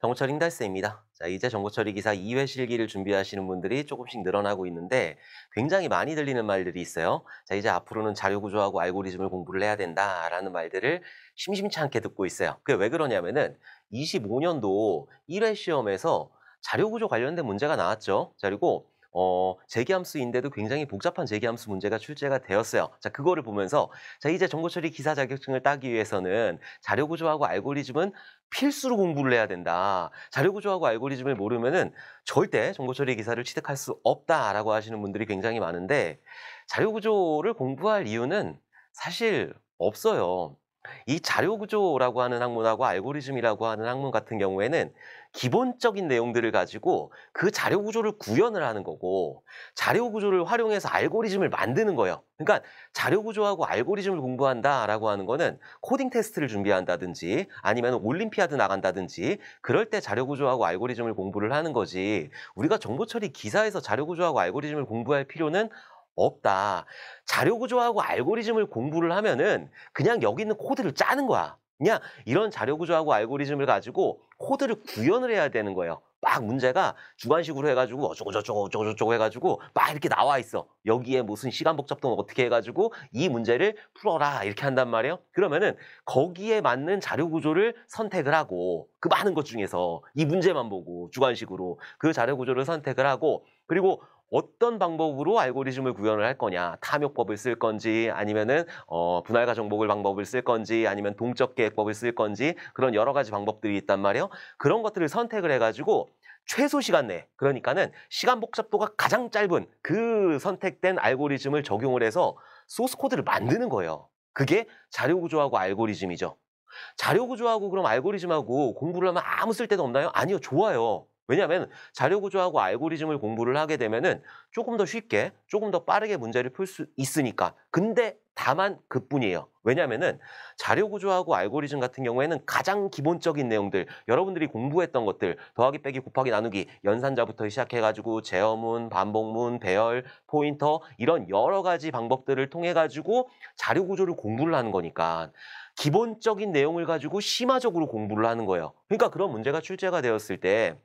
정보처리 힘달스입니다. 자, 이제 정보처리 기사 2회 실기를 준비하시는 분들이 조금씩 늘어나고 있는데 굉장히 많이 들리는 말들이 있어요. 자, 이제 앞으로는 자료 구조하고 알고리즘을 공부를 해야 된다라는 말들을 심심치 않게 듣고 있어요. 그게 왜 그러냐면은 25년도 1회 시험에서 자료 구조 관련된 문제가 나왔죠. 자, 그리고 재기함수인데도 굉장히 복잡한 재기함수 문제가 출제가 되었어요. 자, 그거를 보면서 자, 이제 정보처리 기사 자격증을 따기 위해서는 자료 구조하고 알고리즘은 필수로 공부를 해야 된다. 자료 구조하고 알고리즘을 모르면은 절대 정보처리 기사를 취득할 수 없다라고 하시는 분들이 굉장히 많은데 자료 구조를 공부할 이유는 사실 없어요. 이 자료 구조라고 하는 학문하고 알고리즘이라고 하는 학문 같은 경우에는 기본적인 내용들을 가지고 그 자료 구조를 구현을 하는 거고 자료 구조를 활용해서 알고리즘을 만드는 거예요. 그러니까 자료 구조하고 알고리즘을 공부한다라고 하는 거는 코딩 테스트를 준비한다든지 아니면 올림피아드 나간다든지 그럴 때 자료 구조하고 알고리즘을 공부를 하는 거지 우리가 정보 처리 기사에서 자료 구조하고 알고리즘을 공부할 필요는 없다. 자료 구조하고 알고리즘을 공부를 하면은 그냥 여기 있는 코드를 짜는 거야. 그냥 이런 자료 구조하고 알고리즘을 가지고 코드를 구현을 해야 되는 거예요. 막 문제가 주관식으로 해가지고 어쩌고저쩌고 해가지고 막 이렇게 나와 있어. 여기에 무슨 시간 복잡도 어떻게 해가지고 이 문제를 풀어라 이렇게 한단 말이에요. 그러면은 거기에 맞는 자료 구조를 선택을 하고 그 많은 것 중에서 이 문제만 보고 주관식으로 그 자료 구조를 선택을 하고 그리고 어떤 방법으로 알고리즘을 구현을 할 거냐. 탐욕법을 쓸 건지 아니면은 분할과 정복을 방법을 쓸 건지 아니면 동적 계획법을 쓸 건지 그런 여러 가지 방법들이 있단 말이에요. 그런 것들을 선택을 해가지고 최소 시간 내 그러니까는 시간 복잡도가 가장 짧은 그 선택된 알고리즘을 적용을 해서 소스 코드를 만드는 거예요. 그게 자료 구조하고 알고리즘이죠. 자료 구조하고 그럼 알고리즘하고 공부를 하면 아무 쓸데도 없나요? 아니요, 좋아요. 왜냐하면 자료 구조하고 알고리즘을 공부를 하게 되면은 조금 더 쉽게, 조금 더 빠르게 문제를 풀 수 있으니까. 근데 다만 그뿐이에요. 왜냐하면은 자료 구조하고 알고리즘 같은 경우에는 가장 기본적인 내용들, 여러분들이 공부했던 것들, 더하기, 빼기, 곱하기, 나누기, 연산자부터 시작해가지고 제어문, 반복문, 배열, 포인터 이런 여러 가지 방법들을 통해 가지고 자료 구조를 공부를 하는 거니까. 기본적인 내용을 가지고 심화적으로 공부를 하는 거예요. 그러니까 그런 문제가 출제가 되었을 때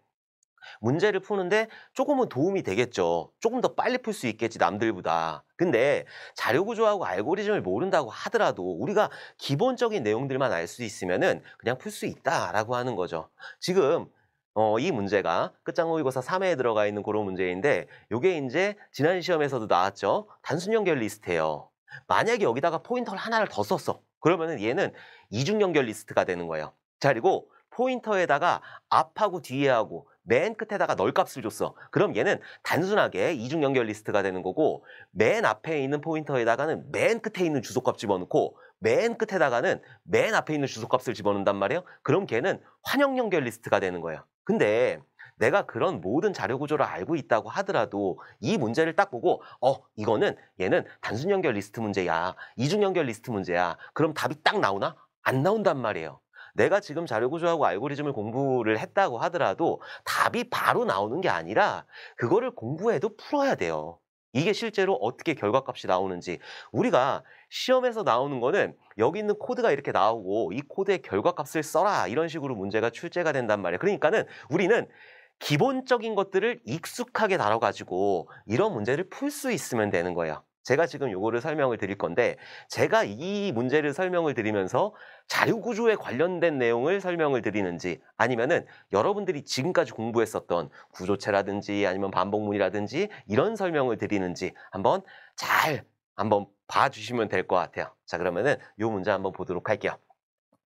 문제를 푸는데 조금은 도움이 되겠죠. 조금 더 빨리 풀 수 있겠지, 남들보다. 근데 자료 구조하고 알고리즘을 모른다고 하더라도 우리가 기본적인 내용들만 알 수 있으면은 그냥 풀 수 있다라고 하는 거죠. 지금 이 문제가 끝장 모의고사 3회에 들어가 있는 그런 문제인데 요게 이제 지난 시험에서도 나왔죠. 단순 연결 리스트예요. 만약에 여기다가 포인터를 하나를 더 썼어. 그러면은 얘는 이중 연결 리스트가 되는 거예요. 자, 그리고 포인터에다가 앞하고 뒤에하고 맨 끝에다가 널 값을 줬어. 그럼 얘는 단순하게 이중 연결 리스트가 되는 거고 맨 앞에 있는 포인터에다가는 맨 끝에 있는 주소값 집어넣고 맨 끝에다가는 맨 앞에 있는 주소값을 집어넣는단 말이에요. 그럼 걔는 환영 연결 리스트가 되는 거예요. 근데 내가 그런 모든 자료 구조를 알고 있다고 하더라도 이 문제를 딱 보고 이거는 얘는 단순 연결 리스트 문제야. 이중 연결 리스트 문제야. 그럼 답이 딱 나오나? 안 나온단 말이에요. 내가 지금 자료 구조하고 알고리즘을 공부를 했다고 하더라도 답이 바로 나오는 게 아니라 그거를 공부해도 풀어야 돼요. 이게 실제로 어떻게 결과값이 나오는지. 우리가 시험에서 나오는 거는 여기 있는 코드가 이렇게 나오고 이 코드의 결과값을 써라 이런 식으로 문제가 출제가 된단 말이에요. 그러니까는 우리는 기본적인 것들을 익숙하게 다뤄가지고 이런 문제를 풀 수 있으면 되는 거예요. 제가 지금 요거를 설명을 드릴 건데 제가 이 문제를 설명을 드리면서 자료 구조에 관련된 내용을 설명을 드리는지 아니면은 여러분들이 지금까지 공부했었던 구조체라든지 아니면 반복문이라든지 이런 설명을 드리는지 한번 봐주시면 될 것 같아요. 자, 그러면은 요 문제 한번 보도록 할게요.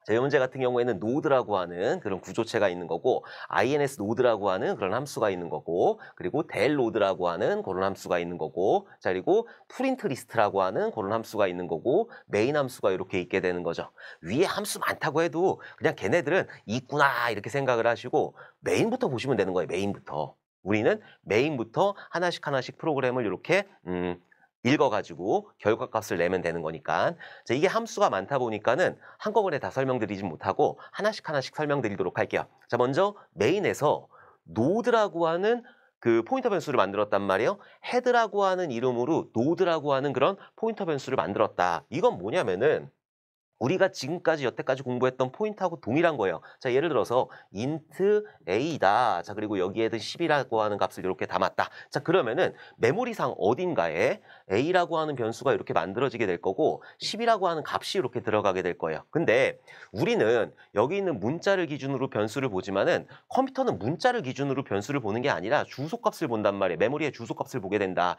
자, 이 문제 같은 경우에는 노드라고 하는 그런 구조체가 있는 거고 ins 노드라고 하는 그런 함수가 있는 거고 그리고 del 노드라고 하는 그런 함수가 있는 거고 자, 그리고 프린트 리스트라고 하는 그런 함수가 있는 거고 메인 함수가 이렇게 있게 되는 거죠. 위에 함수 많다고 해도 그냥 걔네들은 있구나 이렇게 생각을 하시고 메인부터 보시면 되는 거예요. 메인부터. 우리는 메인부터 하나씩 하나씩 프로그램을 이렇게 읽어가지고 결과값을 내면 되는 거니까. 자, 이게 함수가 많다 보니까는 한꺼번에 다 설명드리진 못하고 하나씩 하나씩 설명드리도록 할게요. 자, 먼저 메인에서 노드라고 하는 그 포인터 변수를 만들었단 말이에요. 헤드라고 하는 이름으로 노드라고 하는 그런 포인터 변수를 만들었다. 이건 뭐냐면은 우리가 지금까지 여태까지 공부했던 포인트하고 동일한 거예요. 자, 예를 들어서 int a다. 자, 그리고 여기에는 10이라고 하는 값을 이렇게 담았다. 자, 그러면은 메모리상 어딘가에 a라고 하는 변수가 이렇게 만들어지게 될 거고 10이라고 하는 값이 이렇게 들어가게 될 거예요. 근데 우리는 여기 있는 문자를 기준으로 변수를 보지만은 컴퓨터는 문자를 기준으로 변수를 보는 게 아니라 주소값을 본단 말이에요. 메모리의 주소값을 보게 된다.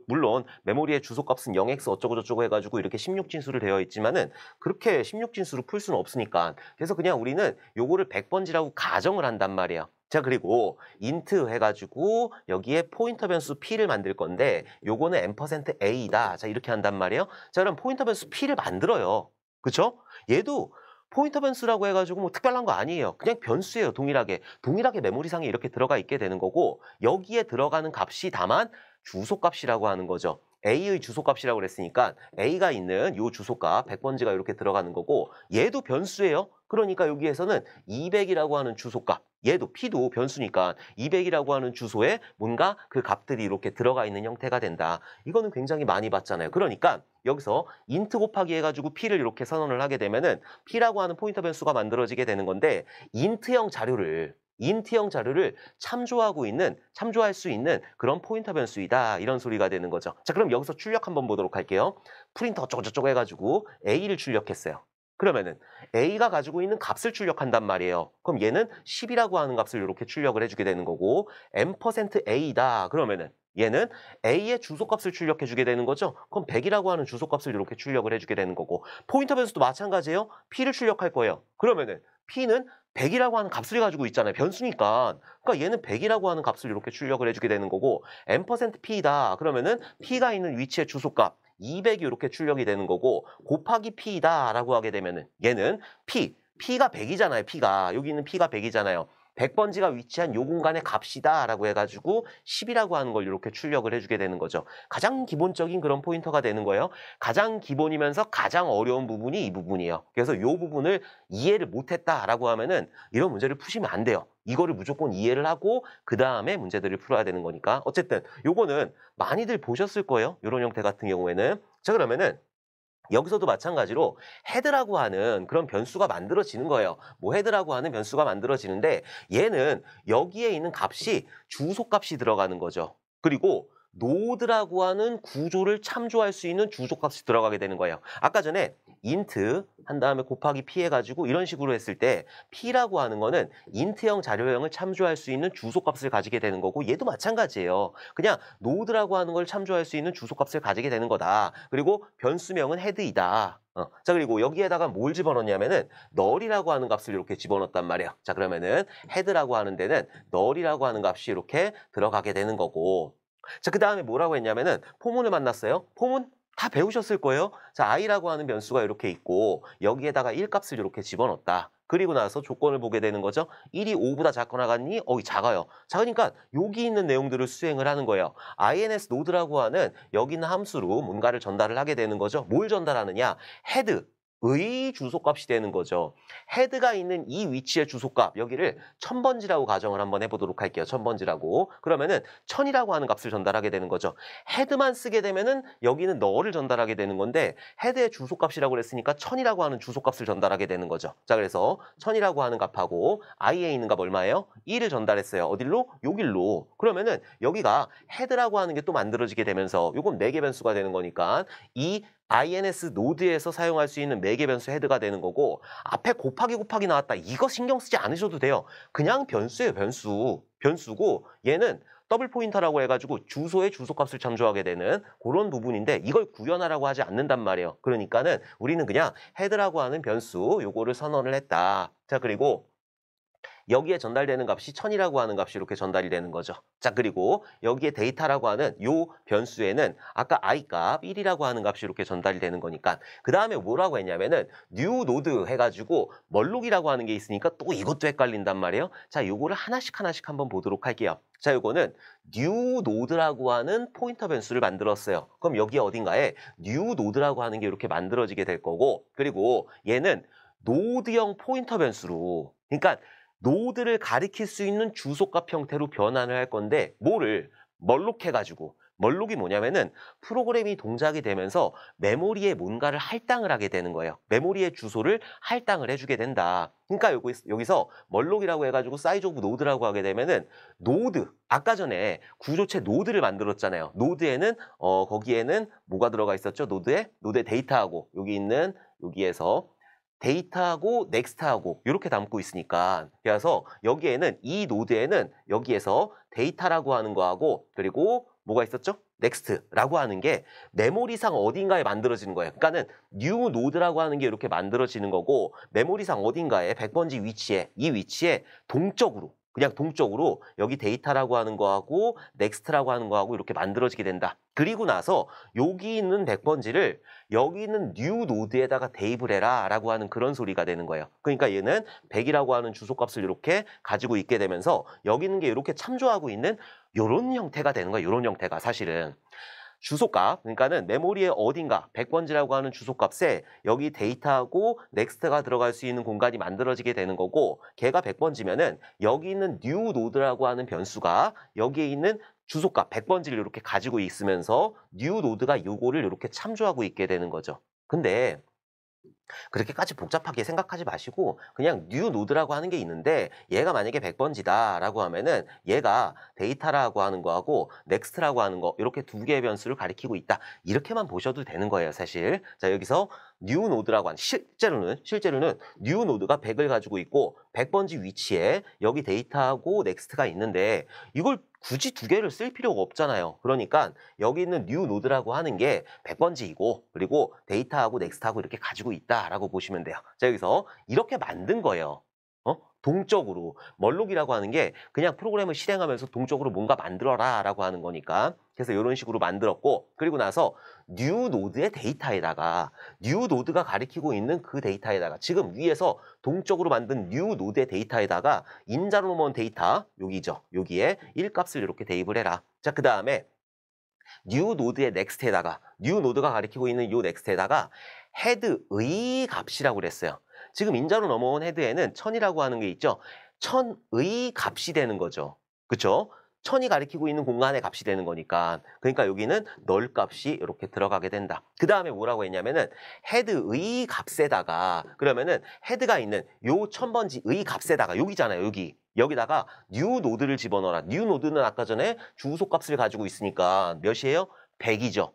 물론 메모리의 주소값은 0x 어쩌고저쩌고 해가지고 이렇게 16진수로 되어 있지만은 그렇게 16진수로 풀 수는 없으니까. 그래서 그냥 우리는 요거를 100번지라고 가정을 한단 말이에요. 자, 그리고 int 해가지고 여기에 포인터 변수 p를 만들 건데 요거는 %a다. 자, 이렇게 한단 말이에요. 자, 그럼 포인터 변수 p를 만들어요. 그쵸? 얘도 포인터 변수라고 해가지고 뭐 특별한 거 아니에요. 그냥 변수예요. 동일하게 메모리상에 이렇게 들어가 있게 되는 거고 여기에 들어가는 값이 다만 주소값이라고 하는 거죠. A의 주소값이라고 그랬으니까 A가 있는 이 주소값 100번지가 이렇게 들어가는 거고 얘도 변수예요. 그러니까 여기에서는 200이라고 하는 주소값 얘도 P도 변수니까 200이라고 하는 주소에 뭔가 그 값들이 이렇게 들어가 있는 형태가 된다. 이거는 굉장히 많이 봤잖아요. 그러니까 여기서 int 곱하기 해가지고 P를 이렇게 선언을 하게 되면은 P라고 하는 포인터 변수가 만들어지게 되는 건데 int형 자료를 참조할 수 있는 그런 포인터 변수이다. 이런 소리가 되는 거죠. 자, 그럼 여기서 출력 한번 보도록 할게요. 프린터 어쩌고저쩌고 해가지고 A를 출력했어요. 그러면은 A가 가지고 있는 값을 출력한단 말이에요. 그럼 얘는 10이라고 하는 값을 이렇게 출력을 해주게 되는 거고 %A다. 그러면은 얘는 A의 주소값을 출력해주게 되는 거죠. 그럼 100이라고 하는 주소값을 이렇게 출력을 해주게 되는 거고 포인터 변수도 마찬가지예요. P를 출력할 거예요. 그러면은 P는 100이라고 하는 값을 가지고 있잖아요. 변수니까. 그러니까 얘는 100이라고 하는 값을 이렇게 출력을 해주게 되는 거고 %P다. 그러면은 P가 있는 위치의 주소값 200이 이렇게 출력이 되는 거고 곱하기 P다 라고 하게 되면은 얘는 P가 100이잖아요. 여기 있는 P가 100이잖아요. 100번지가 위치한 요 공간의 값이다 라고 해가지고 10이라고 하는 걸 이렇게 출력을 해주게 되는 거죠. 가장 기본적인 그런 포인터가 되는 거예요. 가장 기본이면서 가장 어려운 부분이 이 부분이에요. 그래서 이 부분을 이해를 못했다라고 하면은 이런 문제를 푸시면 안 돼요. 이거를 무조건 이해를 하고 그 다음에 문제들을 풀어야 되는 거니까. 어쨌든 요거는 많이들 보셨을 거예요. 이런 형태 같은 경우에는. 자, 그러면은 여기서도 마찬가지로 헤드라고 하는 그런 변수가 만들어지는 거예요. 뭐 헤드라고 하는 변수가 만들어지는데 얘는 여기에 있는 값이 주소값이 들어가는 거죠. 그리고 노드라고 하는 구조를 참조할 수 있는 주소값이 들어가게 되는 거예요. 아까 전에 int 한 다음에 곱하기 p 해가지고 이런 식으로 했을 때 p라고 하는 거는 int형 자료형을 참조할 수 있는 주소값을 가지게 되는 거고 얘도 마찬가지예요. 그냥 노드라고 하는 걸 참조할 수 있는 주소값을 가지게 되는 거다. 그리고 변수명은 헤드이다. 자, 그리고 여기에다가 뭘 집어넣냐면은 널이라고 하는 값을 이렇게 집어넣었단 말이에요. 자, 그러면은 헤드라고 하는 데는 널이라고 하는 값이 이렇게 들어가게 되는 거고. 자, 그 다음에 뭐라고 했냐면은 포문을 만났어요. 포문 다 배우셨을 거예요. 자, i라고 하는 변수가 이렇게 있고 여기에다가 1값을 이렇게 집어넣었다. 그리고 나서 조건을 보게 되는 거죠. 1이 5보다 작거나 같니? 작아요. 작으니까 여기 있는 내용들을 수행을 하는 거예요. ins 노드라고 하는 여기 있는 함수로 뭔가를 전달을 하게 되는 거죠. 뭘 전달하느냐? 헤드의 주소값이 되는 거죠. 헤드가 있는 이 위치의 주소값, 여기를 1000번지라고 가정을 한번 해보도록 할게요. 1000번지라고. 그러면은 1000이라고 하는 값을 전달하게 되는 거죠. 헤드만 쓰게 되면은 여기는 너를 전달하게 되는 건데 헤드의 주소값이라고 그랬으니까 1000이라고 하는 주소값을 전달하게 되는 거죠. 자, 그래서 1000이라고 하는 값하고 i에 있는 값 얼마예요? 2를 전달했어요. 어딜로? 여길로. 그러면은 여기가 헤드라고 하는 게 또 만들어지게 되면서 요건 4개 변수가 되는 거니까 이 ins 노드에서 사용할 수 있는 4개 변수 헤드가 되는 거고 앞에 곱하기 나왔다. 이거 신경 쓰지 않으셔도 돼요. 그냥 변수예요. 변수고 얘는 더블 포인터라고 해가지고 주소의 주소값을 참조하게 되는 그런 부분인데 이걸 구현하라고 하지 않는단 말이에요. 그러니까는 우리는 그냥 헤드라고 하는 변수 요거를 선언을 했다. 자, 그리고 여기에 전달되는 값이 1000이라고 하는 값이 이렇게 전달이 되는 거죠. 자, 그리고 여기에 데이터라고 하는 요 변수에는 아까 i값 1이라고 하는 값이 이렇게 전달이 되는 거니까 그 다음에 뭐라고 했냐면은 new node 해가지고 멀록이라고 하는 게 있으니까 또 이것도 헷갈린단 말이에요. 자, 요거를 하나씩 한번 보도록 할게요. 자, 요거는 new node라고 하는 포인터 변수를 만들었어요. 그럼 여기 어딘가에 new node라고 하는 게 이렇게 만들어지게 될 거고 그리고 얘는 노드형 포인터 변수로 그러니까 노드를 가리킬 수 있는 주소값 형태로 변환을 할 건데 멀록 해가지고 멀록이 뭐냐면은 프로그램이 동작이 되면서 메모리에 뭔가를 할당을 하게 되는 거예요. 메모리의 주소를 할당을 해주게 된다. 그러니까 여기서 멀록이라고 해가지고 사이즈 오브 노드라고 하게 되면은 노드, 아까 전에 구조체 노드를 만들었잖아요. 노드에는 거기에는 뭐가 들어가 있었죠? 노드에 데이터하고 여기 있는 여기에서 데이터하고 넥스트하고 이렇게 담고 있으니까 그래서 여기에는 이 노드에는 여기에서 데이터라고 하는 거하고 그리고 뭐가 있었죠? 넥스트라고 하는 게 메모리상 어딘가에 만들어지는 거예요. 그러니까는 뉴 노드라고 하는 게 이렇게 만들어지는 거고 메모리상 어딘가에 100번지 위치에 이 위치에 동적으로 그냥 동적으로 여기 데이터라고 하는 거하고 넥스트라고 하는 거하고 이렇게 만들어지게 된다. 그리고 나서 여기 있는 100번지를 여기 있는 뉴 노드에다가 대입을 해라 라고 하는 그런 소리가 되는 거예요. 그러니까 얘는 100이라고 하는 주소값을 이렇게 가지고 있게 되면서 여기 있는 게 이렇게 참조하고 있는 이런 형태가 되는 거예요. 이런 형태가 사실은. 주소값, 그러니까는 메모리의 어딘가 100번지라고 하는 주소값에 여기 데이터하고 넥스트가 들어갈 수 있는 공간이 만들어지게 되는 거고 걔가 100번지면은 여기 있는 뉴 노드라고 하는 변수가 여기에 있는 주소값 100번지를 이렇게 가지고 있으면서 뉴 노드가 요거를 이렇게 참조하고 있게 되는 거죠. 근데 그렇게까지 복잡하게 생각하지 마시고 그냥 뉴 노드라고 하는 게 있는데 얘가 만약에 100번지다라고 하면은 얘가 데이터라고 하는 거하고 넥스트라고 하는 거 이렇게 두 개의 변수를 가리키고 있다. 이렇게만 보셔도 되는 거예요, 사실. 자, 여기서 뉴 노드라고 하는 실제로는 뉴 노드가 100을 가지고 있고 100번지 위치에 여기 데이터하고 넥스트가 있는데 이걸 굳이 두 개를 쓸 필요가 없잖아요. 그러니까 여기 있는 뉴 노드라고 하는 게 100번지이고 그리고 데이터하고 넥스트하고 이렇게 가지고 있다라고 보시면 돼요. 자, 여기서 이렇게 만든 거예요. 동적으로. 멀록이라고 하는 게 그냥 프로그램을 실행하면서 동적으로 뭔가 만들어라 라고 하는 거니까 그래서 이런 식으로 만들었고 그리고 나서 뉴 노드의 데이터에다가 뉴 노드가 가리키고 있는 그 데이터에다가 지금 위에서 동적으로 만든 뉴 노드의 데이터에다가 인자로 넘어온 데이터 여기죠. 여기에 1값을 이렇게 대입을 해라. 자, 그 다음에 뉴 노드의 넥스트에다가 뉴 노드가 가리키고 있는 이 넥스트에다가 헤드의 값이라고 그랬어요. 지금 인자로 넘어온 헤드에는 1000이라고 하는 게 있죠. 1000의 값이 되는 거죠. 그렇죠? 1000이 가리키고 있는 공간의 값이 되는 거니까. 그러니까 여기는 널 값이 이렇게 들어가게 된다. 그 다음에 뭐라고 했냐면은 헤드의 값에다가 그러면은 헤드가 있는 요 1000번지의 값에다가 여기잖아요. 여기다가 뉴 노드를 집어넣어라. 뉴 노드는 아까 전에 주소 값을 가지고 있으니까 몇이에요? 100이죠.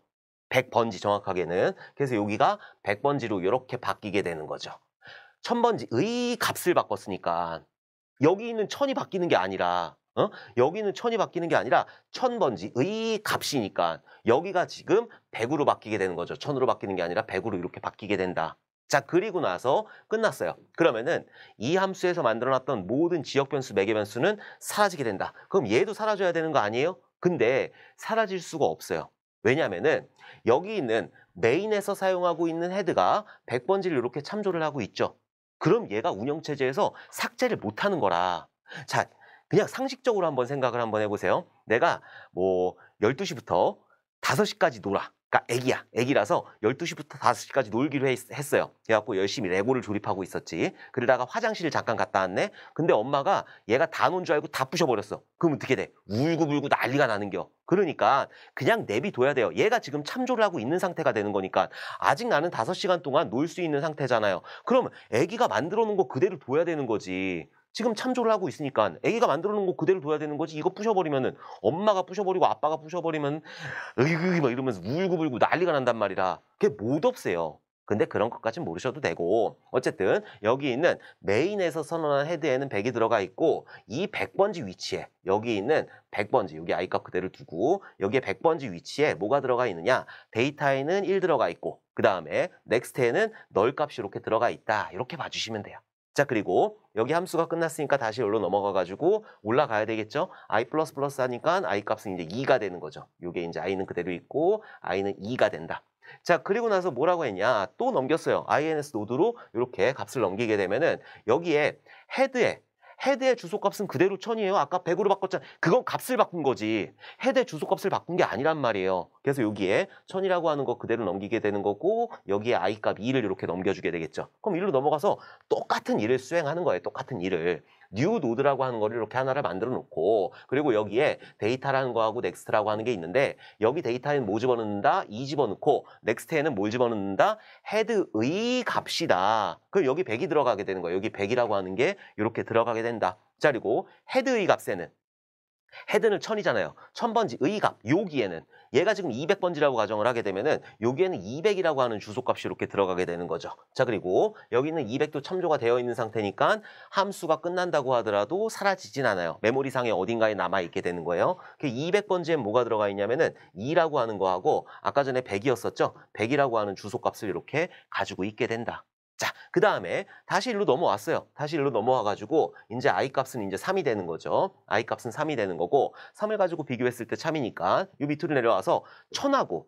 100번지 정확하게는. 그래서 여기가 100번지로 이렇게 바뀌게 되는 거죠. 1000번지의 값을 바꿨으니까 여기 있는 1000이 바뀌는 게 아니라 여기 있는 1000이 바뀌는 게 아니라 1000번지의 값이니까 여기가 지금 100으로 바뀌게 되는 거죠. 1000으로 바뀌는 게 아니라 100으로 이렇게 바뀌게 된다. 자, 그리고 나서 끝났어요. 그러면은 이 함수에서 만들어놨던 모든 지역 변수, 매개 변수는 사라지게 된다. 그럼 얘도 사라져야 되는 거 아니에요? 근데 사라질 수가 없어요. 왜냐면은 여기 있는 메인에서 사용하고 있는 헤드가 100번지를 이렇게 참조를 하고 있죠. 그럼 얘가 운영체제에서 삭제를 못하는 거라. 자, 그냥 상식적으로 한번 생각을 한번 해보세요. 내가 뭐 12시부터 5시까지 놀아. 그러니까 애기라서 12시부터 5시까지 놀기로 했어요. 그래갖고 열심히 레고를 조립하고 있었지. 그러다가 화장실을 잠깐 갔다 왔네. 근데 엄마가 얘가 다 논 줄 알고 다 부셔버렸어. 그럼 어떻게 돼? 울고불고 난리가 나는겨. 그러니까 그냥 내비둬야 돼요. 얘가 지금 참조를 하고 있는 상태가 되는 거니까 아직 나는 5시간 동안 놀 수 있는 상태잖아요. 그러면 애기가 만들어 놓은 거 그대로 둬야 되는 거지. 지금 참조를 하고 있으니까 애기가 만들어 놓은 거 그대로 둬야 되는 거지. 이거 부셔버리면은 엄마가 부셔버리고 아빠가 부셔버리면 으이그 막 이러면서 울고불고 난리가 난단 말이라. 그게 못 없애요. 근데 그런 것까지는 모르셔도 되고 어쨌든 여기 있는 메인에서 선언한 헤드에는 100이 들어가 있고 이 100번지 위치에 여기 있는 100번지 여기 i값 그대로 두고 여기에 100번지 위치에 뭐가 들어가 있느냐 데이터에는 1 들어가 있고 그 다음에 넥스트에는 널 값이 이렇게 들어가 있다 이렇게 봐주시면 돼요. 자, 그리고 여기 함수가 끝났으니까 다시 여기로 넘어가가지고 올라가야 되겠죠? i++ 하니까 i 값은 이제 2가 되는 거죠. 요게 이제 i는 그대로 있고 i는 2가 된다. 자, 그리고 나서 뭐라고 했냐? 또 넘겼어요. ins 노드로 이렇게 값을 넘기게 되면은 여기에 헤드의 주소값은 그대로 1000이에요. 아까 100으로 바꿨잖아. 그건 값을 바꾼 거지. 헤드의 주소값을 바꾼 게 아니란 말이에요. 그래서 여기에 1000이라고 하는 거 그대로 넘기게 되는 거고 여기에 i값 2를 이렇게 넘겨주게 되겠죠. 그럼 1로 넘어가서 똑같은 일을 수행하는 거예요. 똑같은 일을. new node라고 하는 거를 이렇게 하나를 만들어 놓고 그리고 여기에 데이터라는 거하고 next라고 하는 게 있는데 여기 데이터에는 뭐 집어넣는다? 2 집어넣고 next에는 뭘 집어넣는다? head의 값이다. 그럼 여기 100이 들어가게 되는 거예요. 여기 100이라고 하는 게 이렇게 들어가게 된다. 자, 그리고 head의 값에는 헤드는 1000이잖아요. 1000번지 의값 여기에는 얘가 지금 200번지라고 가정을 하게 되면은 여기에는 200이라고 하는 주소값이 이렇게 들어가게 되는 거죠. 자, 그리고 여기는 200도 첨조가 되어 있는 상태니까 함수가 끝난다고 하더라도 사라지진 않아요. 메모리상에 어딘가에 남아있게 되는 거예요. 그 200번지엔 뭐가 들어가 있냐면은 2라고 하는 거하고 아까 전에 100이었었죠. 100이라고 하는 주소값을 이렇게 가지고 있게 된다. 자, 그 다음에 다시 일로 넘어왔어요. 다시 일로 넘어와가지고 이제 i값은 이제 3이 되는 거죠. i값은 3이 되는 거고 3을 가지고 비교했을 때 참이니까 요 밑으로 내려와서 1000하고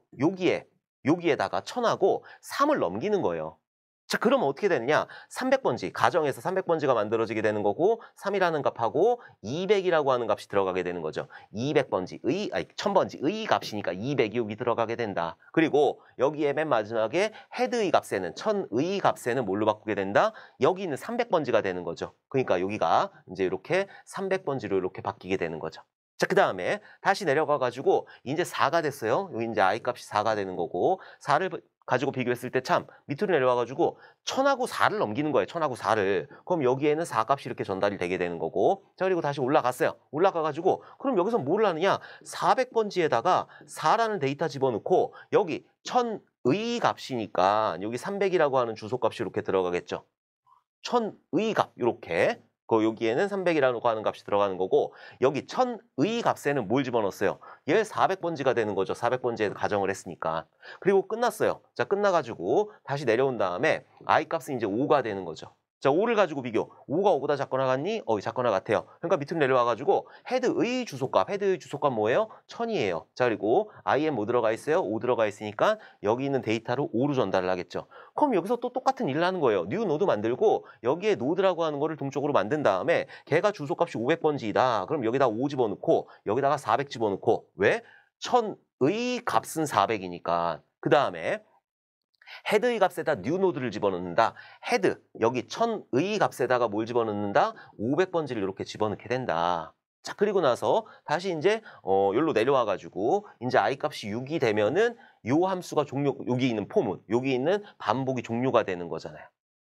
여기에다가 1000하고 3을 넘기는 거예요. 자, 그럼 어떻게 되느냐? 300번지, 가정에서 300번지가 만들어지게 되는 거고 3이라는 값하고 200이라고 하는 값이 들어가게 되는 거죠. 1000번지의 값이니까 200이 여기 들어가게 된다. 그리고 여기에 맨 마지막에 헤드의 값에는 1000의 값에는 뭘로 바꾸게 된다? 여기 있는 300번지가 되는 거죠. 그러니까 여기가 이제 이렇게 300번지로 이렇게 바뀌게 되는 거죠. 자, 그 다음에 다시 내려가가지고 이제 4가 됐어요. 여기 이제 i값이 4가 되는 거고 4를 가지고 비교했을 때 참 밑으로 내려와가지고 1000하고 4를 넘기는 거예요. 1000하고 4를. 그럼 여기에는 4값이 이렇게 전달이 되게 되는 거고 자, 그리고 다시 올라갔어요. 올라가가지고 그럼 여기서 뭘 하느냐? 400번지에다가 4라는 데이터 집어넣고 여기 1000의 값이니까 여기 300이라고 하는 주소값이 이렇게 들어가겠죠. 1000의 값 이렇게 여기에는 300이라고 하는 값이 들어가는 거고 여기 1000의 값에는 뭘 집어넣었어요? 얘 400번지가 되는 거죠. 400번지에 가정을 했으니까. 그리고 끝났어요. 자, 끝나가지고 다시 내려온 다음에 i 값은 이제 5가 되는 거죠. 자, 5를 가지고 비교. 5가 5보다 작거나 같니? 작거나 같아요. 그러니까 밑으로 내려와가지고 헤드의 주소값 뭐예요? 1000이에요. 자, 그리고 i엔 뭐 들어가 있어요? 5 들어가 있으니까 여기 있는 데이터를 5로 전달을 하겠죠. 그럼 여기서 또 똑같은 일을 하는 거예요. 뉴 노드 만들고 여기에 노드라고 하는 거를 동쪽으로 만든 다음에 걔가 주소값이 500번지이다. 그럼 여기다 5 집어넣고 여기다가 400 집어넣고 왜? 1000의 값은 400이니까. 그 다음에 헤드의 값에다 뉴 노드를 집어넣는다. 헤드, 여기 1000의 값에다가 뭘 집어넣는다? 500번지를 이렇게 집어넣게 된다. 자, 그리고 나서 다시 이제 여기로 내려와가지고 이제 i 값이 6이 되면은 요 함수가 여기 있는 포문, 여기 있는 반복이 종료가 되는 거잖아요.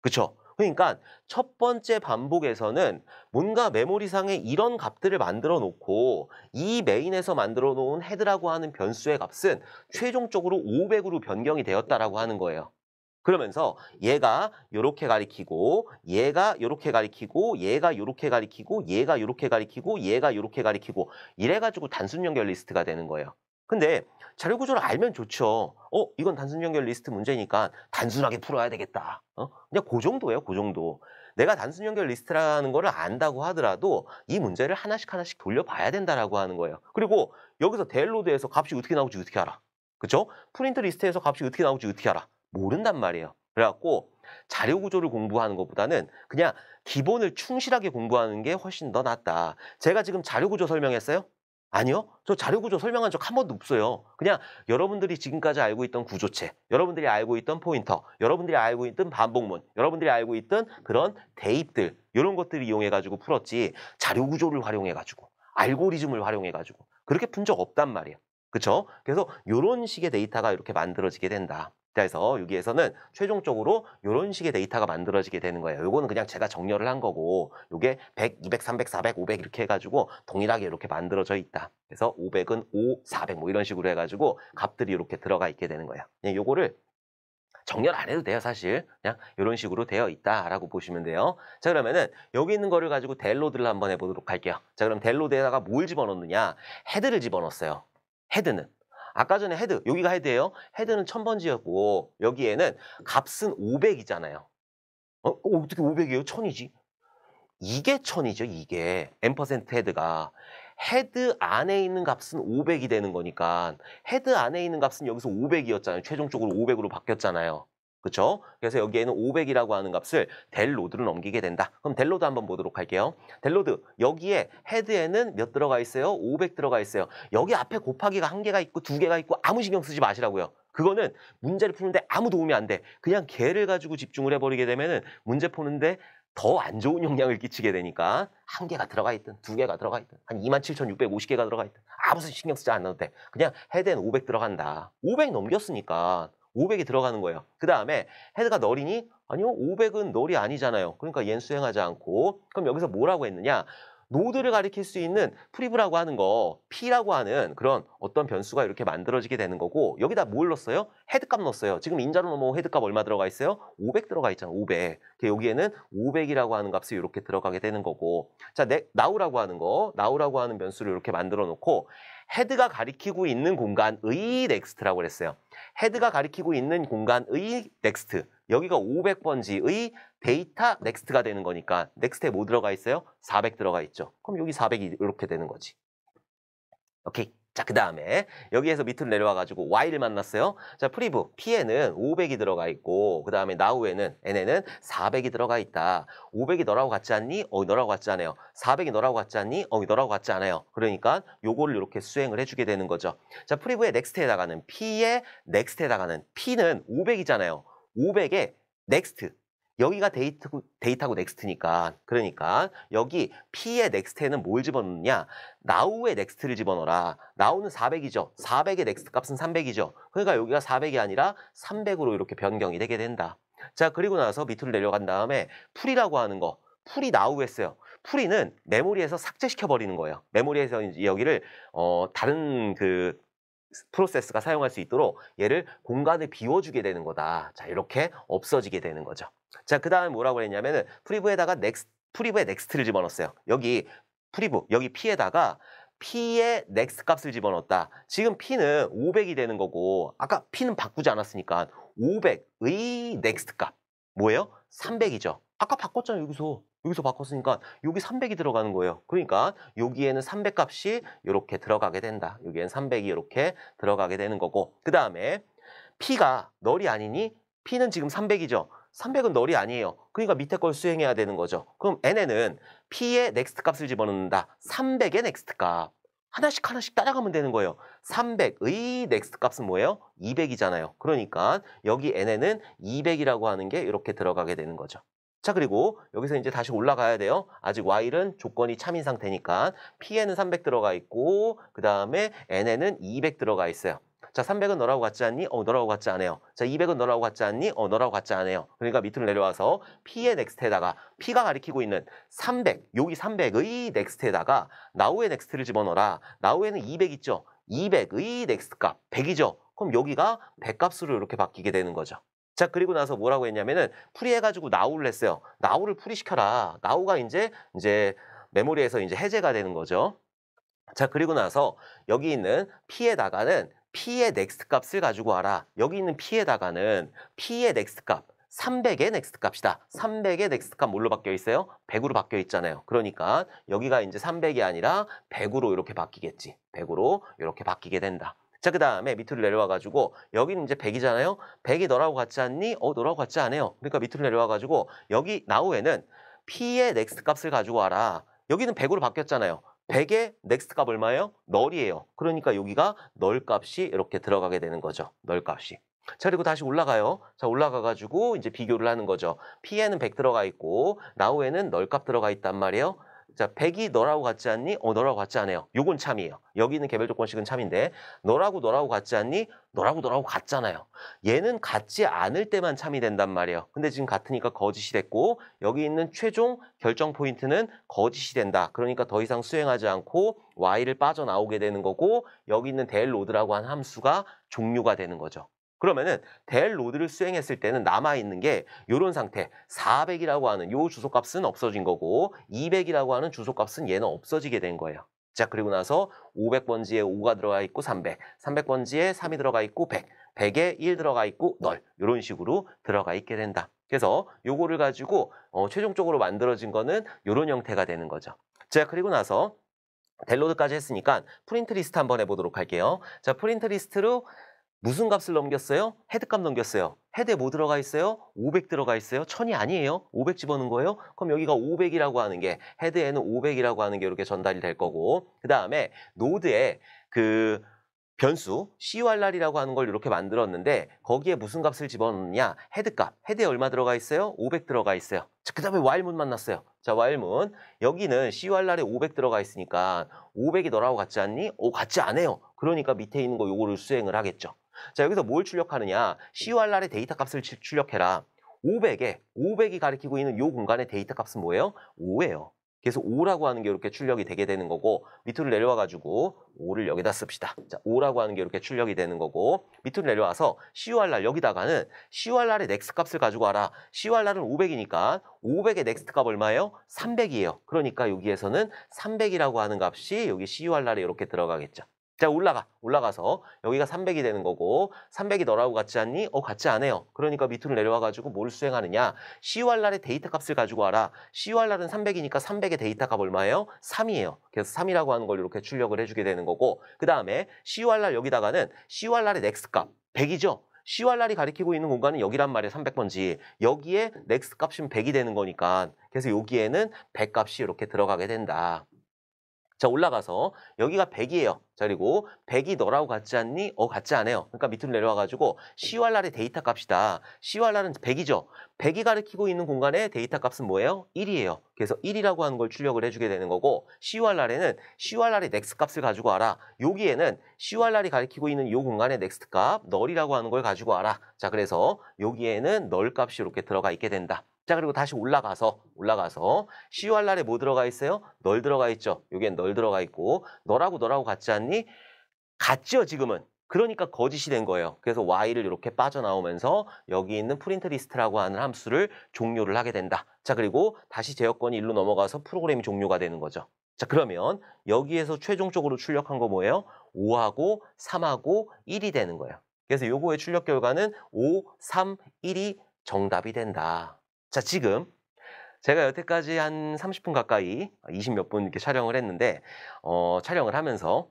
그쵸? 그러니까 첫 번째 반복에서는 뭔가 메모리상에 이런 값들을 만들어 놓고 이 메인에서 만들어 놓은 헤드라고 하는 변수의 값은 최종적으로 500으로 변경이 되었다라고 하는 거예요. 그러면서 얘가 요렇게 가리키고 얘가 요렇게 가리키고 얘가 요렇게 가리키고 얘가 요렇게 가리키고 얘가 요렇게 가리키고 이래가지고 단순 연결 리스트가 되는 거예요. 근데 자료 구조를 알면 좋죠. 이건 단순 연결 리스트 문제니까 단순하게 풀어야 되겠다. 그냥 그 정도예요, 그 정도. 내가 단순 연결 리스트라는 거를 안다고 하더라도 이 문제를 하나씩 하나씩 돌려봐야 된다라고 하는 거예요. 그리고 여기서 델로드에서 값이 어떻게 나올지 어떻게 알아? 그쵸? 프린트 리스트에서 값이 어떻게 나올지 어떻게 알아? 모른단 말이에요. 그래갖고 자료 구조를 공부하는 것보다는 그냥 기본을 충실하게 공부하는 게 훨씬 더 낫다. 제가 지금 자료 구조 설명했어요? 아니요. 저 자료 구조 설명한 적 한 번도 없어요. 그냥 여러분들이 지금까지 알고 있던 구조체, 여러분들이 알고 있던 포인터, 여러분들이 알고 있던 반복문, 여러분들이 알고 있던 그런 대입들 이런 것들을 이용해가지고 풀었지 자료 구조를 활용해가지고 알고리즘을 활용해가지고 그렇게 푼 적 없단 말이에요. 그쵸? 그래서 이런 식의 데이터가 이렇게 만들어지게 된다. 그래서 여기에서는 최종적으로 이런 식의 데이터가 만들어지게 되는 거예요. 요거는 그냥 제가 정렬을 한 거고 요게 100, 200, 300, 400, 500 이렇게 해가지고 동일하게 이렇게 만들어져 있다. 그래서 500은 5, 400 뭐 이런 식으로 해가지고 값들이 이렇게 들어가 있게 되는 거예요. 그냥 요거를 정렬 안 해도 돼요, 사실. 그냥 이런 식으로 되어 있다라고 보시면 돼요. 자, 그러면은 여기 있는 거를 가지고 델로드를 한번 해보도록 할게요. 자, 그럼 델로드에다가 뭘 집어넣느냐? 헤드를 집어넣었어요. 헤드는. 아까 전에 헤드, 여기가 헤드예요. 헤드는 1000번지였고 여기에는 값은 500이잖아요. 어떻게 500이에요? 1000이지. 이게 1000이죠, 이게. M% 헤드가. 헤드 안에 있는 값은 500이 되는 거니까 헤드 안에 있는 값은 여기서 500이었잖아요. 최종적으로 500으로 바뀌었잖아요. 그렇죠? 그래서 여기에는 500이라고 하는 값을 델로드로 넘기게 된다. 그럼 델로드 한번 보도록 할게요. 델로드, 여기에 헤드에는 몇 들어가 있어요? 500 들어가 있어요. 여기 앞에 곱하기가 1개가 있고 2개가 있고 아무 신경 쓰지 마시라고요. 그거는 문제를 푸는데 아무 도움이 안 돼. 그냥 걔를 가지고 집중을 해버리게 되면은 문제 푸는데 더 안 좋은 영향을 끼치게 되니까 한 개가 들어가 있든 두 개가 들어가 있든 한 27,650개가 들어가 있든 아무 신경 쓰지 않아도 돼. 그냥 헤드에는 500 들어간다. 500 넘겼으니까 500이 들어가는 거예요. 그 다음에 헤드가 널이니? 아니요, 500은 널이 아니잖아요. 그러니까 얘는 수행하지 않고. 그럼 여기서 뭐라고 했느냐? 노드를 가리킬 수 있는 프리브라고 하는 거, P라고 하는 그런 어떤 변수가 이렇게 만들어지게 되는 거고, 여기다 뭘 넣었어요? 헤드값 넣었어요. 지금 인자로 넘어온 헤드값 얼마 들어가 있어요? 500 들어가 있잖아, 500. 여기에는 500이라고 하는 값이 이렇게 들어가게 되는 거고, 자, now라고 하는 거, now라고 하는 변수를 이렇게 만들어 놓고, 헤드가 가리키고 있는 공간의 넥스트라고 그랬어요. 헤드가 가리키고 있는 공간의 넥스트. 여기가 500번지의 데이터 넥스트가 되는 거니까 넥스트에 뭐 들어가 있어요? 400 들어가 있죠. 그럼 여기 400이 이렇게 되는 거지. 오케이. 자, 그 다음에 여기에서 밑으로 내려와가지고 y를 만났어요. 자, 프리브 p에는 500이 들어가 있고 그 다음에 now에는 n에는 400이 들어가 있다. 500이 너라고 같지 않니? 너라고 같지 않아요. 400이 너라고 같지 않니? 너라고 같지 않아요. 그러니까 요거를 이렇게 수행을 해주게 되는 거죠. 자, 프리브의 넥스트에다가는 p의 넥스트에다가는 p는 500이잖아요. 500에 넥스트. 여기가 데이터고 넥스트니까. 그러니까 여기 P의 넥스트에는 뭘 집어넣느냐? now의 넥스트를 집어넣어라. now는 400이죠. 400의 넥스트 값은 300이죠. 그러니까 여기가 400이 아니라 300으로 이렇게 변경이 되게 된다. 자, 그리고 나서 밑으로 내려간 다음에 풀이라고 하는 거. 풀이 now 했어요. 풀이는 메모리에서 삭제시켜 버리는 거예요. 메모리에서 이제 여기를 다른 그 프로세스가 사용할 수 있도록 얘를 공간을 비워주게 되는 거다. 자, 이렇게 없어지게 되는 거죠. 자, 그 다음에 뭐라고 했냐면은 프리브에다가 프리브의 넥스트를 집어넣었어요. 여기 프리브, 여기 P에다가 P의 넥스트 값을 집어넣었다. 지금 P는 500이 되는 거고 아까 P는 바꾸지 않았으니까 500의 넥스트 값 뭐예요? 300이죠. 아까 바꿨잖아요. 여기서 바꿨으니까 여기 300이 들어가는 거예요. 그러니까 여기에는 300 값이 이렇게 들어가게 된다. 여기에는 300이 이렇게 들어가게 되는 거고 그 다음에 P가 널이 아니니 P는 지금 300이죠. 300은 널이 아니에요. 그러니까 밑에 걸 수행해야 되는 거죠. 그럼 n에는 P의 넥스트 값을 집어넣는다. 300의 넥스트 값. 하나씩 따라가면 되는 거예요. 300의 넥스트 값은 뭐예요? 200이잖아요. 그러니까 여기 n에는 200이라고 하는 게 이렇게 들어가게 되는 거죠. 자, 그리고 여기서 이제 다시 올라가야 돼요. 아직 while은 조건이 참인 상태니까 P에는 300 들어가 있고 그 다음에 n에는 200 들어가 있어요. 자, 300은 너라고 같지 않니? 너라고 같지 않아요. 자, 200은 너라고 같지 않니? 너라고 같지 않아요. 그러니까 밑으로 내려와서 P의 넥스트에다가 P가 가리키고 있는 300, 여기 300의 넥스트에다가 now의 넥스트를 집어넣어라. now에는 200 있죠? 200의 넥스트 값 100이죠? 그럼 여기가 100 값으로 이렇게 바뀌게 되는 거죠. 자, 그리고 나서 뭐라고 했냐면은 풀이해가지고 now를 했어요. now를 풀이시켜라. now가 이제 메모리에서 이제 해제가 되는 거죠. 자, 그리고 나서 여기 있는 P에다가는 P의 넥스트 값을 가지고 와라. 여기 있는 P에다가는 P의 넥스트 값, 300의 넥스트 값이다. 300의 넥스트 값 뭘로 바뀌어 있어요? 100으로 바뀌어 있잖아요. 그러니까 여기가 이제 300이 아니라 100으로 이렇게 바뀌겠지. 100으로 이렇게 바뀌게 된다. 자, 그 다음에 밑으로 내려와가지고 여기는 이제 100이잖아요. 100이 너라고 같지 않니? 너라고 같지 않아요. 그러니까 밑으로 내려와가지고 여기 now에는 P의 넥스트 값을 가지고 와라. 여기는 100으로 바뀌었잖아요. 100의 넥스트 값 얼마예요? 널이에요. 그러니까 여기가 널 값이 이렇게 들어가게 되는 거죠. 널 값이. 자, 그리고 다시 올라가요. 자, 올라가가지고 이제 비교를 하는 거죠. P에는 100 들어가 있고 now에는 널 값 들어가 있단 말이에요. 자, 100이 너라고 같지 않니? 너라고 같지 않아요. 요건 참이에요. 여기 있는 개별 조건식은 참인데 너라고 같지 않니? 너라고 같잖아요. 얘는 같지 않을 때만 참이 된단 말이에요. 근데 지금 같으니까 거짓이 됐고 여기 있는 최종 결정 포인트는 거짓이 된다. 그러니까 더 이상 수행하지 않고 y를 빠져나오게 되는 거고 여기 있는 del load라고 한 함수가 종료가 되는 거죠. 그러면은 del load를 수행했을 때는 남아있는 게 이런 상태 400이라고 하는 요 주소값은 없어진 거고 200이라고 하는 주소값은 얘는 없어지게 된 거예요. 자, 그리고 나서 500번지에 5가 들어가 있고 300, 300번지에 3이 들어가 있고 100, 100에 1 들어가 있고 널 이런 식으로 들어가 있게 된다. 그래서 요거를 가지고 최종적으로 만들어진 거는 이런 형태가 되는 거죠. 자, 그리고 나서 del load까지 했으니까 프린트 리스트 한번 해보도록 할게요. 자, 프린트 리스트로 무슨 값을 넘겼어요? 헤드 값 넘겼어요. 헤드에 뭐 들어가 있어요? 500 들어가 있어요. 1000이 아니에요. 500 집어넣은 거예요. 그럼 여기가 500이라고 하는 게 헤드에는 500이라고 하는 게 이렇게 전달이 될 거고 그 다음에 노드에 그 변수 CUR이라고 하는 걸 이렇게 만들었는데 거기에 무슨 값을 집어넣느냐? 헤드값. 헤드에 얼마 들어가 있어요? 500 들어가 있어요. 자, 그 다음에 while문 만났어요. 자, while문. 여기는 CUR에 500 들어가 있으니까 500이 너라고 같지 않니? 같지 않아요. 그러니까 밑에 있는 거 요거를 수행을 하겠죠. 자, 여기서 뭘 출력하느냐? CUR의 데이터 값을 출력해라. 500이 가리키고 있는 요 공간의 데이터 값은 뭐예요? 5예요. 그래서 5라고 하는 게 이렇게 출력이 되게 되는 거고 밑으로 내려와가지고 5를 여기다 씁시다. 자, 5라고 하는 게 이렇게 출력이 되는 거고 밑으로 내려와서 CUR 여기다가는 CUR의 넥스트 값을 가지고 와라. CUR은 500이니까 500의 넥스트 값 얼마예요? 300이에요. 그러니까 여기에서는 300이라고 하는 값이 여기 CUR에 이렇게 들어가겠죠. 자, 올라가서 여기가 300이 되는 거고 300이 너라고 같지 않니? 같지 않아요. 그러니까 밑으로 내려와가지고 뭘 수행하느냐? CUR의 데이터 값을 가지고 와라. CUR은 300이니까 300의 데이터 값 얼마예요? 3이에요. 그래서 3이라고 하는 걸 이렇게 출력을 해주게 되는 거고 그 다음에 CUR 여기다가는 CUR의 넥스트 값 100이죠? CUR이 가리키고 있는 공간은 여기란 말이에요. 300번지. 여기에 넥스트 값은 100이 되는 거니까 그래서 여기에는 100 값이 이렇게 들어가게 된다. 자, 올라가서 여기가 100이에요. 자, 그리고 100이 너라고 같지 않니? 같지 않아요. 그러니까 밑으로 내려와가지고 CUR의 데이터 값이다. CUR은 100이죠. 100이 가리키고 있는 공간의 데이터 값은 뭐예요? 1이에요. 그래서 1이라고 하는 걸 출력을 해주게 되는 거고 CUR에는 CUR의 넥스트 값을 가지고 와라. 여기에는 CUR이 가리키고 있는 이 공간의 넥스트 값, 널이라고 하는 걸 가지고 와라. 자, 그래서 여기에는 널 값이 이렇게 들어가 있게 된다. 자, 그리고 다시 올라가서 CUR에 뭐 들어가 있어요? 널 들어가 있죠. 여기엔 널 들어가 있고 너라고 같지 않니? 같죠, 지금은. 그러니까 거짓이 된 거예요. 그래서 y를 이렇게 빠져나오면서 여기 있는 프린트 리스트라고 하는 함수를 종료를 하게 된다. 자, 그리고 다시 제어권이 1로 넘어가서 프로그램이 종료가 되는 거죠. 자, 그러면 여기에서 최종적으로 출력한 거 뭐예요? 5하고 3하고 1이 되는 거예요. 그래서 요거의 출력 결과는 5, 3, 1이 정답이 된다. 자, 지금 제가 여태까지 한 30분 가까이 20 몇 분 이렇게 촬영을 했는데 촬영을 하면서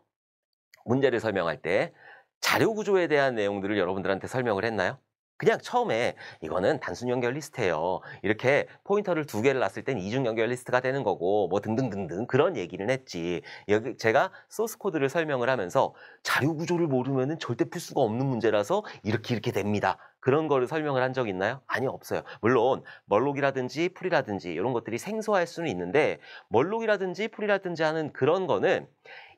문제를 설명할 때 자료 구조에 대한 내용들을 여러분들한테 설명을 했나요? 그냥 처음에 이거는 단순 연결 리스트예요. 이렇게 포인터를 2개를 놨을 땐 이중 연결 리스트가 되는 거고 뭐 등등등등 그런 얘기를 했지. 여기 제가 소스 코드를 설명을 하면서 자료 구조를 모르면은 절대 풀 수가 없는 문제라서 이렇게 됩니다. 그런 거를 설명을 한 적 있나요? 아니요, 없어요. 물론 멀록이라든지 풀이라든지 이런 것들이 생소할 수는 있는데 멀록이라든지 풀이라든지 하는 그런 거는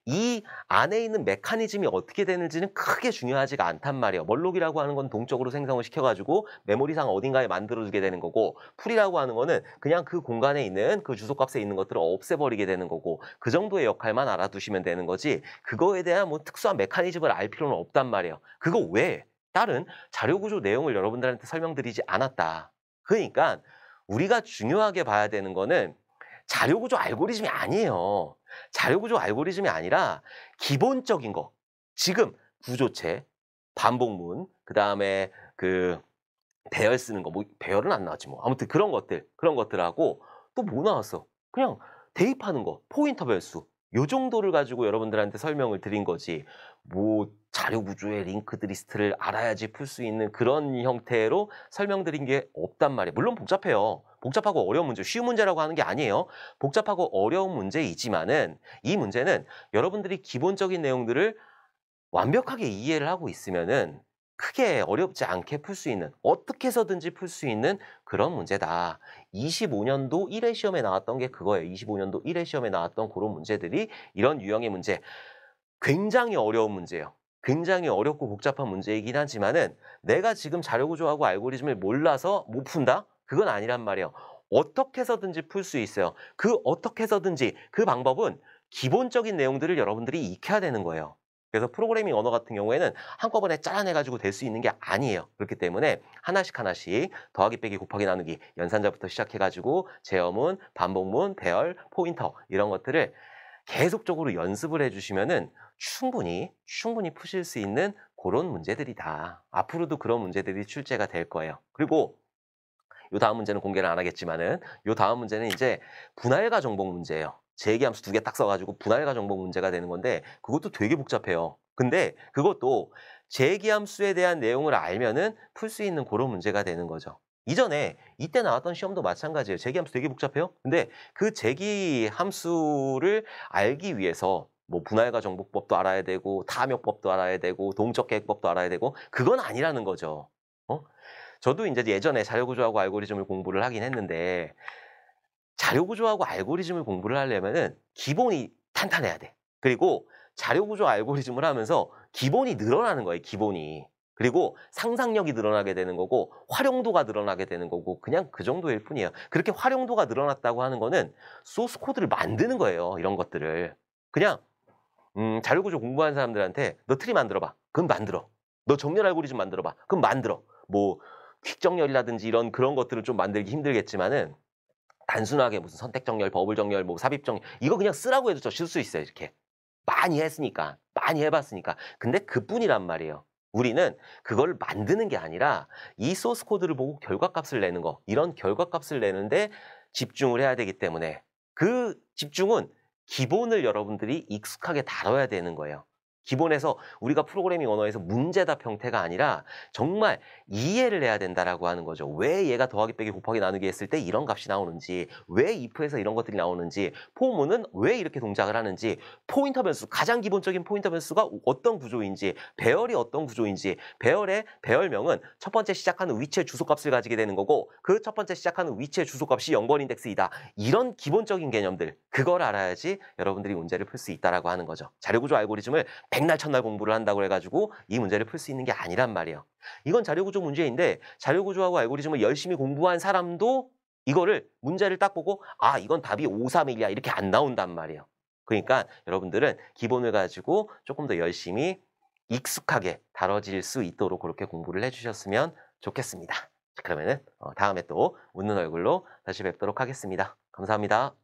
이 안에 있는 메커니즘이 어떻게 되는지는 크게 중요하지가 않단 말이에요. 멀록이라고 하는 건 동적으로 생성을 시켜가지고 메모리상 어딘가에 만들어주게 되는 거고 풀이라고 하는 거는 그냥 그 공간에 있는 그 주소값에 있는 것들을 없애버리게 되는 거고 그 정도의 역할만 알아두시면 되는 거지 그거에 대한 뭐 특수한 메커니즘을 알 필요는 없단 말이에요. 그거 왜? 다른 자료구조 내용을 여러분들한테 설명드리지 않았다. 그러니까 우리가 중요하게 봐야 되는 거는 자료구조 알고리즘이 아니에요. 자료구조 알고리즘이 아니라 기본적인 거. 지금 구조체, 반복문, 그 다음에 그 배열 쓰는 거, 뭐 배열은 안 나왔지 뭐. 아무튼 그런 것들하고 또 뭐 나왔어? 그냥 대입하는 거, 포인터 변수. 요 정도를 가지고 여러분들한테 설명을 드린 거지. 뭐 자료 구조의 링크드 리스트를 알아야지 풀 수 있는 그런 형태로 설명드린 게 없단 말이에요. 물론 복잡해요. 복잡하고 어려운 문제, 쉬운 문제라고 하는 게 아니에요. 복잡하고 어려운 문제이지만은 이 문제는 여러분들이 기본적인 내용들을 완벽하게 이해를 하고 있으면은 크게 어렵지 않게 풀 수 있는, 어떻게 해서든지 풀 수 있는 그런 문제다. 25년도 1회 시험에 나왔던 게 그거예요. 25년도 1회 시험에 나왔던 그런 문제들이 이런 유형의 문제. 굉장히 어려운 문제예요. 굉장히 어렵고 복잡한 문제이긴 하지만은 내가 지금 자료구조하고 알고리즘을 몰라서 못 푼다? 그건 아니란 말이에요. 어떻게 해서든지 풀 수 있어요. 그 어떻게 해서든지 그 방법은 기본적인 내용들을 여러분들이 익혀야 되는 거예요. 그래서 프로그래밍 언어 같은 경우에는 한꺼번에 짜내가지고 될 수 있는 게 아니에요. 그렇기 때문에 하나씩 더하기 빼기 곱하기 나누기 연산자부터 시작해가지고 제어문, 반복문, 배열, 포인터 이런 것들을 계속적으로 연습을 해주시면은 충분히 푸실 수 있는 그런 문제들이다. 앞으로도 그런 문제들이 출제가 될 거예요. 그리고 요 다음 문제는 공개를 안 하겠지만은 요 다음 문제는 이제 분할과 정복 문제예요. 제기함수 2개 딱 써가지고 분할과 정복 문제가 되는 건데 그것도 되게 복잡해요. 근데 그것도 제기함수에 대한 내용을 알면은 풀 수 있는 그런 문제가 되는 거죠. 이전에 이때 나왔던 시험도 마찬가지예요. 제기함수 되게 복잡해요. 근데 그 제기함수를 알기 위해서 뭐 분할과 정복법도 알아야 되고 탐욕법도 알아야 되고 동적 계획법도 알아야 되고 그건 아니라는 거죠. 어? 저도 인제 예전에 자료구조하고 알고리즘을 공부를 하긴 했는데 자료구조하고 알고리즘을 공부를 하려면은 기본이 탄탄해야 돼. 그리고 자료구조 알고리즘을 하면서 기본이 늘어나는 거예요, 기본이. 그리고 상상력이 늘어나게 되는 거고 활용도가 늘어나게 되는 거고 그냥 그 정도일 뿐이에요. 그렇게 활용도가 늘어났다고 하는 거는 소스 코드를 만드는 거예요, 이런 것들을. 그냥 자료구조 공부하는 사람들한테 "너 트리 만들어 봐." 그럼 만들어. "너 정렬 알고리즘 만들어 봐." 그럼 만들어. 뭐 퀵 정렬이라든지 이런 그런 것들은 좀 만들기 힘들겠지만은 단순하게 무슨 선택 정렬, 버블 정렬, 뭐 삽입 정렬 이거 그냥 쓰라고 해도 저 쓸 수 있어요, 이렇게. 많이 했으니까. 많이 해 봤으니까. 근데 그뿐이란 말이에요. 우리는 그걸 만드는 게 아니라 이 소스 코드를 보고 결과값을 내는 거, 이런 결과값을 내는데 집중을 해야 되기 때문에 그 집중은 기본을 여러분들이 익숙하게 다뤄야 되는 거예요. 기본에서 우리가 프로그래밍 언어에서 문제답 형태가 아니라 정말 이해를 해야 된다라고 하는 거죠. 왜 얘가 더하기 빼기 곱하기 나누기 했을 때 이런 값이 나오는지, 왜 if에서 이런 것들이 나오는지, for는 왜 이렇게 동작을 하는지, 포인터 변수, 가장 기본적인 포인터 변수가 어떤 구조인지, 배열이 어떤 구조인지, 배열의 배열명은 첫 번째 시작하는 위치의 주소값을 가지게 되는 거고 그 첫 번째 시작하는 위치의 주소값이 0번 인덱스이다. 이런 기본적인 개념들, 그걸 알아야지 여러분들이 문제를 풀 수 있다라고 하는 거죠. 자료구조 알고리즘을 백날 첫날 공부를 한다고 해가지고 이 문제를 풀 수 있는 게 아니란 말이에요. 이건 자료구조 문제인데 자료구조하고 알고리즘을 열심히 공부한 사람도 이거를 문제를 딱 보고 아 이건 답이 5, 3, 1이야 이렇게 안 나온단 말이에요. 그러니까 여러분들은 기본을 가지고 조금 더 열심히 익숙하게 다뤄질 수 있도록 그렇게 공부를 해주셨으면 좋겠습니다. 자, 그러면은 다음에 또 웃는 얼굴로 다시 뵙도록 하겠습니다. 감사합니다.